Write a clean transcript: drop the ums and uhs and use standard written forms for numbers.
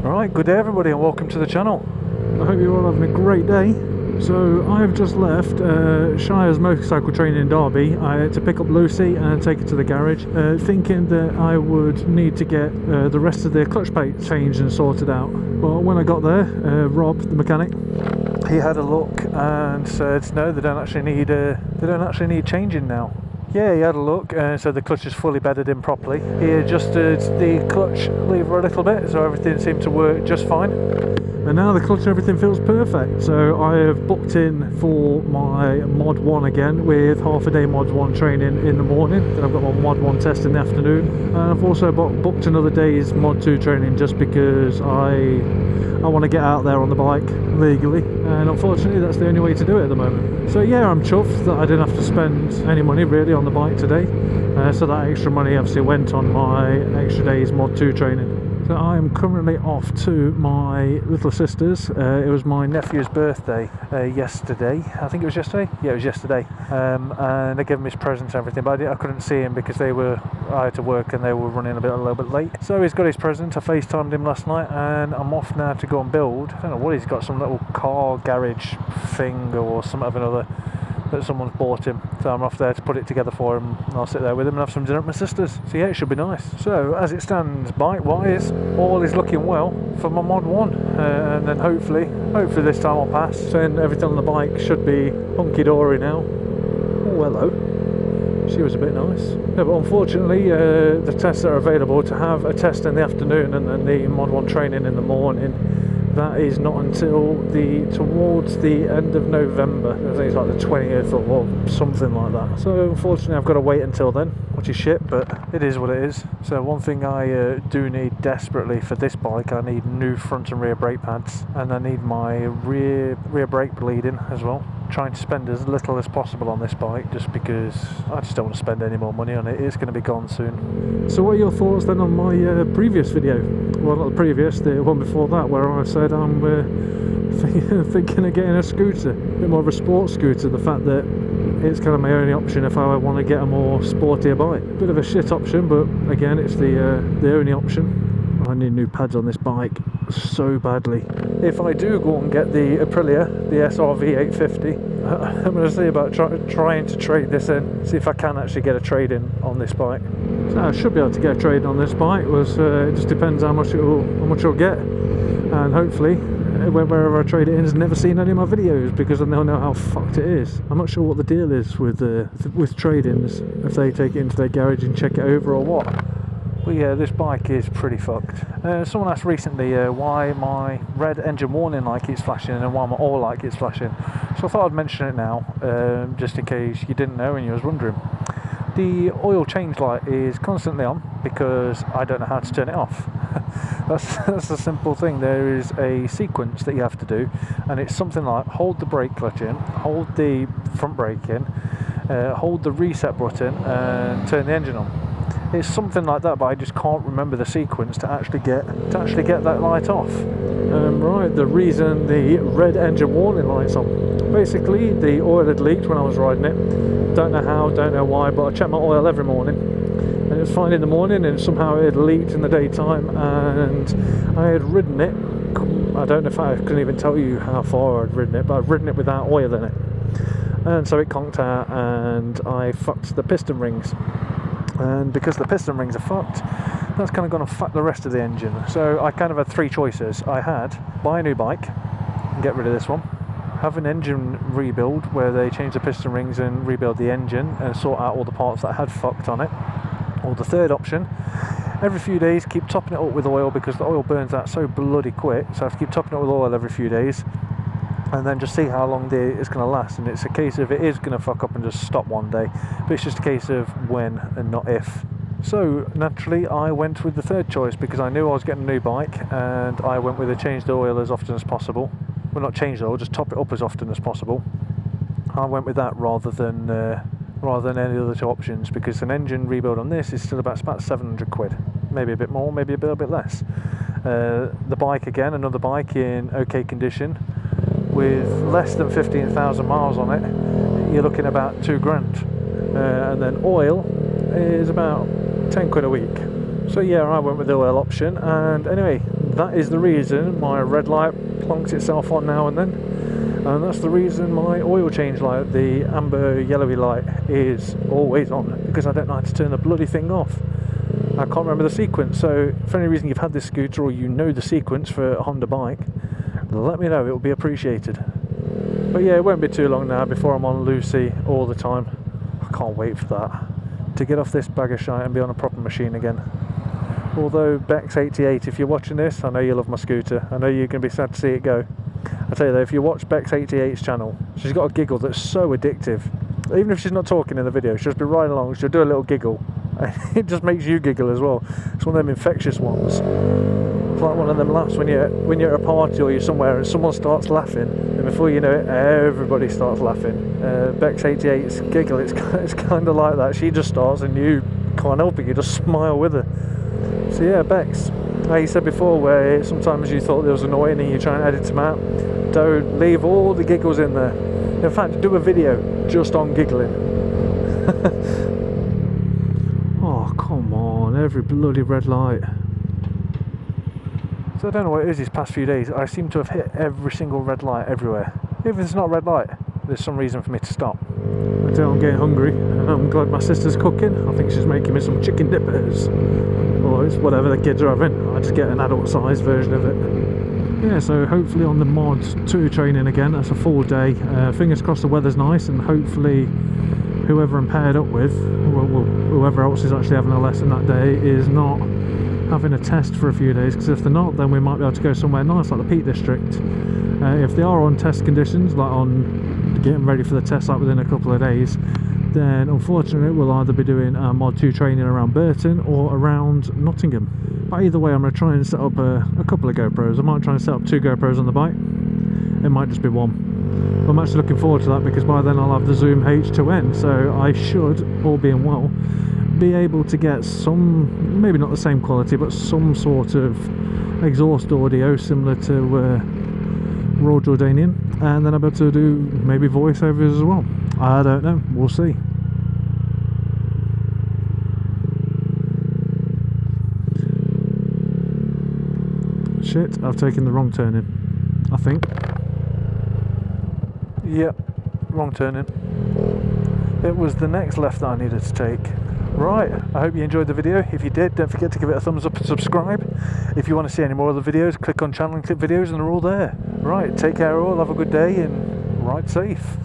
Alright, good day everybody and welcome to the channel. I hope you're all having a great day. So I've just left Shire's motorcycle training in Derby to pick up Lucy and take her to the garage, thinking that I would need to get the rest of the clutch plate changed and sorted out. But when I got there, Rob, the mechanic, He had a look and said no, they don't actually need changing now. Yeah, he had a look and said the clutch is fully bedded in properly. He adjusted the clutch lever a little bit, so everything seemed to work just fine. And now the clutch and everything feels perfect. So I have booked in for my Mod 1 again with half a day Mod 1 training in the morning. Then I've got my Mod 1 test in the afternoon. And I've also booked another day's Mod 2 training just because I want to get out there on the bike legally. And unfortunately that's the only way to do it at the moment. So yeah, I'm chuffed that I didn't have to spend any money really on the bike today. So that extra money obviously went on my extra day's Mod 2 training. So I am currently off to my little sister's. It was my nephew's birthday yesterday. I think it was yesterday? Yeah, it was yesterday. And they gave him his presents and everything, but I couldn't see him because I had to work and they were running a little bit late. So he's got his present. I FaceTimed him last night and I'm off now to go and build. I don't know what he's got, some little car garage thing or something of another that someone's bought him. So I'm off there to put it together for him and I'll sit there with him and have some dinner at my sister's. So yeah, it should be nice. So as it stands, bike wise, all is looking well for my Mod 1, and then hopefully this time I'll pass. So then everything on the bike should be hunky-dory now. Oh hello, she was a bit nice. Yeah, but unfortunately the tests that are available, to have a test in the afternoon and then the Mod 1 training in the morning, that is not until towards the end of November. I think it's like the 20th or something like that. So unfortunately I've got to wait until then, which is shit, but it is what it is. So one thing I do need desperately for this bike, I need new front and rear brake pads, and I need my rear brake bleeding as well. Trying to spend as little as possible on this bike just because I just don't want to spend any more money on it. It's going to be gone soon. So what are your thoughts then on my previous video? Well, not the previous, the one before that, where I said I'm thinking of getting a scooter, a bit more of a sports scooter. The fact that it's kind of my only option if I want to get a more sportier bike. Bit of a shit option, but again, it's the only option. I need new pads on this bike so badly. If I do go and get the Aprilia, the SRV 850, I'm going to see about trying to trade this in, see if I can actually get a trade in on this bike. So I should be able to get a trade on this bike. It just depends how much it'll get, and hopefully wherever I trade it in has never seen any of my videos, because then they'll know how fucked it is. I'm not sure what the deal is with trade-ins, if they take it into their garage and check it over or what. But yeah, this bike is pretty fucked. Someone asked recently why my red engine warning light keeps flashing and why my oil light keeps flashing. So I thought I'd mention it now, just in case you didn't know and you was wondering. The oil change light is constantly on because I don't know how to turn it off. That's a simple thing. There is a sequence that you have to do, and it's something like hold the brake clutch in, hold the front brake in, hold the reset button and turn the engine on. It's something like that, but I just can't remember the sequence to actually get that light off. Right, the reason the red engine warning light's on. Basically, the oil had leaked when I was riding it. Don't know how, don't know why, but I check my oil every morning. And it was fine in the morning, and somehow it had leaked in the daytime, and I had ridden it. I don't know if I couldn't even tell you how far I'd ridden it, but I'd ridden it without oil in it. And so it conked out, and I fucked the piston rings. And because the piston rings are fucked, that's kind of going to fuck the rest of the engine. So I kind of had three choices. I had buy a new bike and get rid of this one, have an engine rebuild where they change the piston rings and rebuild the engine and sort out all the parts that had fucked on it, or the third option, every few days keep topping it up with oil, because the oil burns out so bloody quick, so I have to keep topping it with oil every few days, and then just see how long it's going to last. And it's a case of it is going to fuck up and just stop one day, but it's just a case of when and not if. So naturally I went with the third choice, because I knew I was getting a new bike, and I went with a change the oil as often as possible. Well, not change the oil, just top it up as often as possible. I went with that rather than any other two options, because an engine rebuild on this is still about 700 quid, maybe a bit more, maybe a bit less. The bike, again, another bike in okay condition with less than 15,000 miles on it, you're looking about £2,000, and then oil is about 10 quid a week. So yeah, I went with the oil option, and anyway, that is the reason my red light plonks itself on now and then, and that's the reason my oil change light, the amber yellowy light, is always on, because I don't know how to turn the bloody thing off. I can't remember the sequence. So if for any reason you've had this scooter or you know the sequence for a Honda bike, let me know, it will be appreciated. But yeah, it won't be too long now before I'm on Lucy all the time. I can't wait for that, to get off this bag of shite and be on a proper machine again. Although Bex88, if you're watching this, I know you love my scooter. I know you're going to be sad to see it go. I tell you though, if you watch Bex88's channel, she's got a giggle that's so addictive. Even if she's not talking in the video, she'll just be riding along, she'll do a little giggle. It just makes you giggle as well. It's one of them infectious ones. It's like one of them laughs when you're at a party or you're somewhere and someone starts laughing, and before you know it, everybody starts laughing. Bex88's giggle, it's kind of like that. She just starts and you can't help it, you just smile with her. So yeah, Bex, like you said before, where sometimes you thought it was annoying and you try and edit them out, don't leave all the giggles in there. In fact, do a video just on giggling. Oh, come on, every bloody red light. So I don't know what it is these past few days. I seem to have hit every single red light everywhere. If it's not a red light, there's some reason for me to stop. I tell I'm getting hungry, and I'm glad my sister's cooking. I think she's making me some chicken dippers. Or it's whatever the kids are having. I just get an adult sized version of it. Yeah, so hopefully on the Mod 2 training again, that's a full day. Fingers crossed the weather's nice, and hopefully whoever I'm paired up with, well, whoever else is actually having a lesson that day, is not having a test for a few days, because if they're not, then we might be able to go somewhere nice like the Peak District. If they are on test conditions, like on getting ready for the test like within a couple of days, then unfortunately we'll either be doing Mod 2 training around Burton or around Nottingham. But either way, I'm going to try and set up a couple of GoPros. I might try and set up 2 GoPros on the bike. It might just be 1. I'm actually looking forward to that, because by then I'll have the Zoom H2N, so I should, all being well, be able to get some, maybe not the same quality, but some sort of exhaust audio similar to Royal Jordanian, and then I'll be able to do maybe voiceovers as well. I don't know, we'll see. Shit, I've taken the wrong turn in, I think. Yep, wrong turn in. It was the next left that I needed to take. Right, I hope you enjoyed the video. If you did, don't forget to give it a thumbs up and subscribe. If you want to see any more of the videos, click on channel and click videos and they're all there. Right, take care all, have a good day and ride safe.